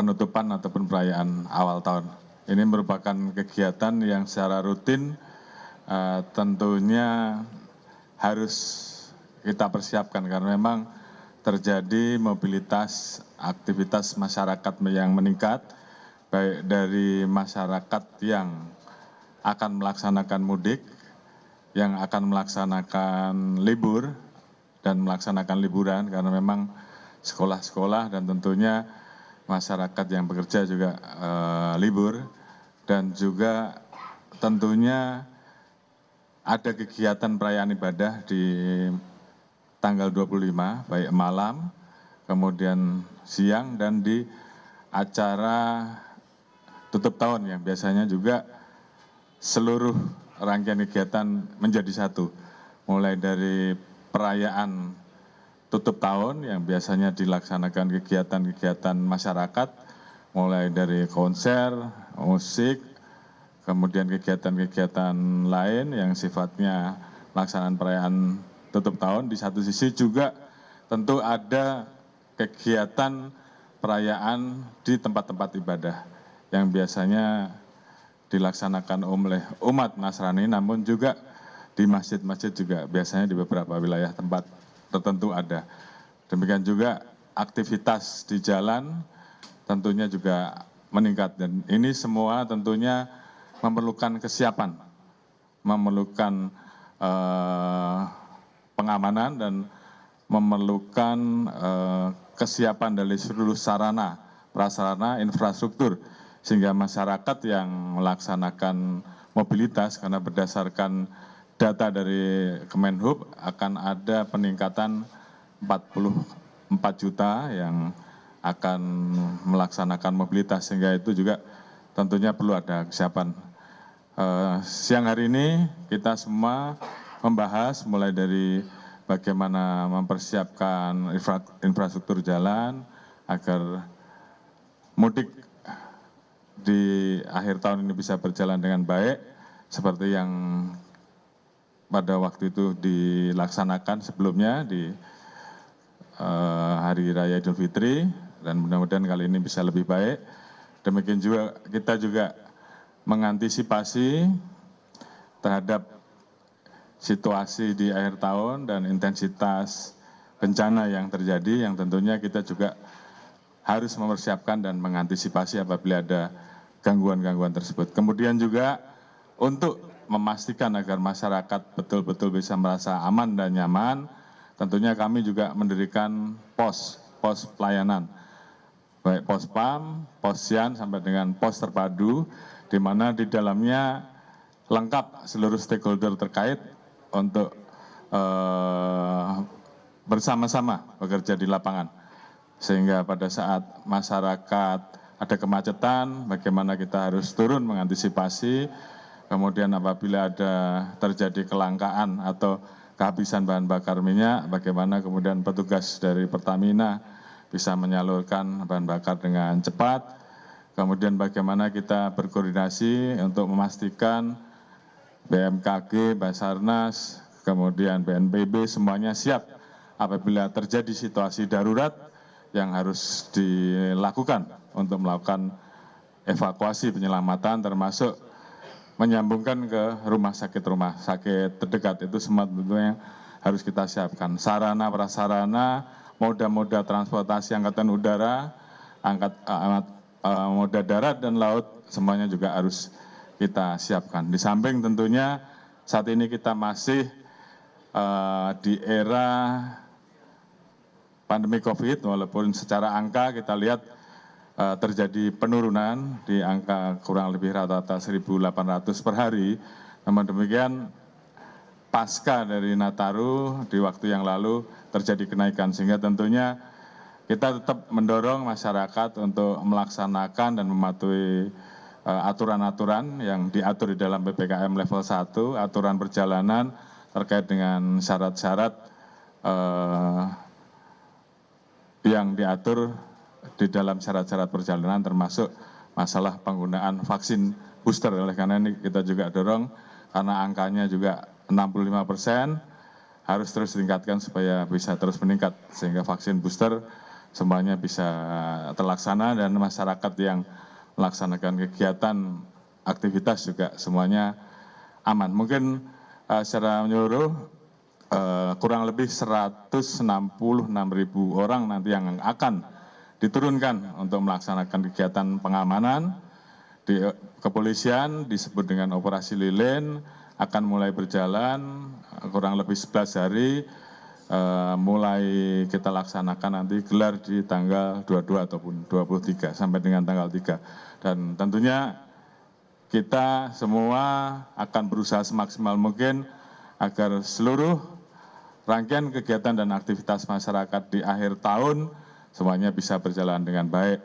penutupan ataupun perayaan awal tahun. Ini merupakan kegiatan yang secara rutin tentunya harus kita persiapkan karena memang terjadi mobilitas aktivitas masyarakat yang meningkat, baik dari masyarakat yang akan melaksanakan mudik, yang akan melaksanakan libur dan melaksanakan liburan karena memang sekolah-sekolah dan tentunya masyarakat yang bekerja juga libur, dan juga tentunya ada kegiatan perayaan ibadah di tanggal 25, baik malam, kemudian siang, dan di acara tutup tahun yang biasanya juga seluruh rangkaian kegiatan menjadi satu. Mulai dari perayaan tutup tahun yang biasanya dilaksanakan kegiatan-kegiatan masyarakat, mulai dari konser, musik, kemudian kegiatan-kegiatan lain yang sifatnya pelaksanaan perayaan tutup tahun. Di satu sisi juga tentu ada kegiatan perayaan di tempat-tempat ibadah yang biasanya dilaksanakan oleh umat Nasrani, namun juga di masjid-masjid juga biasanya di beberapa wilayah tempat tertentu ada. Demikian juga aktivitas di jalan tentunya juga meningkat, dan ini semua tentunya memerlukan kesiapan, memerlukan pengamanan dan memerlukan kesiapan dari seluruh sarana, prasarana, infrastruktur, sehingga masyarakat yang melaksanakan mobilitas karena berdasarkan data dari Kemenhub akan ada peningkatan 44 juta yang akan melaksanakan mobilitas, sehingga itu juga tentunya perlu ada kesiapan. Siang hari ini kita semua membahas mulai dari bagaimana mempersiapkan infrastruktur jalan agar mudik di akhir tahun ini bisa berjalan dengan baik seperti yang pada waktu itu dilaksanakan sebelumnya di Hari Raya Idul Fitri, dan mudah-mudahan kali ini bisa lebih baik. Demikian juga kita juga mengantisipasi terhadap situasi di akhir tahun dan intensitas bencana yang terjadi, yang tentunya kita juga harus mempersiapkan dan mengantisipasi apabila ada gangguan-gangguan tersebut. Kemudian juga untuk memastikan agar masyarakat betul-betul bisa merasa aman dan nyaman, tentunya kami juga mendirikan pos pelayanan, baik pos PAM, pos Sian, sampai dengan pos terpadu, di mana di dalamnya lengkap seluruh stakeholder terkait untuk bersama-sama bekerja di lapangan. Sehingga pada saat masyarakat ada kemacetan, bagaimana kita harus turun mengantisipasi, kemudian apabila ada terjadi kelangkaan atau kehabisan bahan bakar minyak, bagaimana kemudian petugas dari Pertamina bisa menyalurkan bahan bakar dengan cepat. Kemudian bagaimana kita berkoordinasi untuk memastikan BMKG, Basarnas, kemudian BNPB semuanya siap apabila terjadi situasi darurat yang harus dilakukan untuk melakukan evakuasi penyelamatan, termasuk menyambungkan ke rumah sakit terdekat. Itu semua tentunya harus kita siapkan. Sarana prasarana, moda-moda transportasi angkatan udara, moda darat dan laut, semuanya juga harus kita siapkan. Di samping tentunya saat ini kita masih di era pandemi COVID, walaupun secara angka kita lihat terjadi penurunan di angka kurang lebih rata-rata 1.800 per hari. Namun demikian, pasca dari Nataru di waktu yang lalu terjadi kenaikan, sehingga tentunya kita tetap mendorong masyarakat untuk melaksanakan dan mematuhi aturan-aturan yang diatur di dalam PPKM level 1, aturan perjalanan terkait dengan syarat-syarat yang diatur di dalam syarat-syarat perjalanan, termasuk masalah penggunaan vaksin booster. Oleh karena ini kita juga dorong, karena angkanya juga 65%, harus terus ditingkatkan supaya bisa terus meningkat, sehingga vaksin booster semuanya bisa terlaksana dan masyarakat yang melaksanakan kegiatan aktivitas juga semuanya aman. Mungkin secara menyeluruh kurang lebih 166.000 orang nanti yang akan diturunkan untuk melaksanakan kegiatan pengamanan di kepolisian, disebut dengan operasi lilin, akan mulai berjalan kurang lebih 11 hari, mulai kita laksanakan nanti gelar di tanggal 22 ataupun 23 sampai dengan tanggal 3. Dan tentunya kita semua akan berusaha semaksimal mungkin agar seluruh rangkaian kegiatan dan aktivitas masyarakat di akhir tahun semuanya bisa berjalan dengan baik.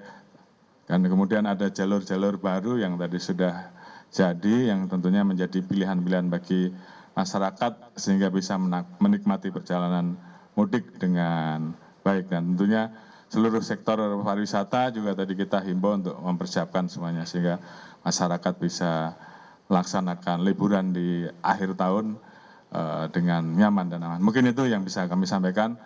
Dan kemudian ada jalur-jalur baru yang tadi sudah jadi, yang tentunya menjadi pilihan-pilihan bagi masyarakat sehingga bisa menikmati perjalanan mudik dengan baik. Dan tentunya seluruh sektor pariwisata juga tadi kita himbau untuk mempersiapkan semuanya sehingga masyarakat bisa melaksanakan liburan di akhir tahun dengan nyaman dan aman. Mungkin itu yang bisa kami sampaikan.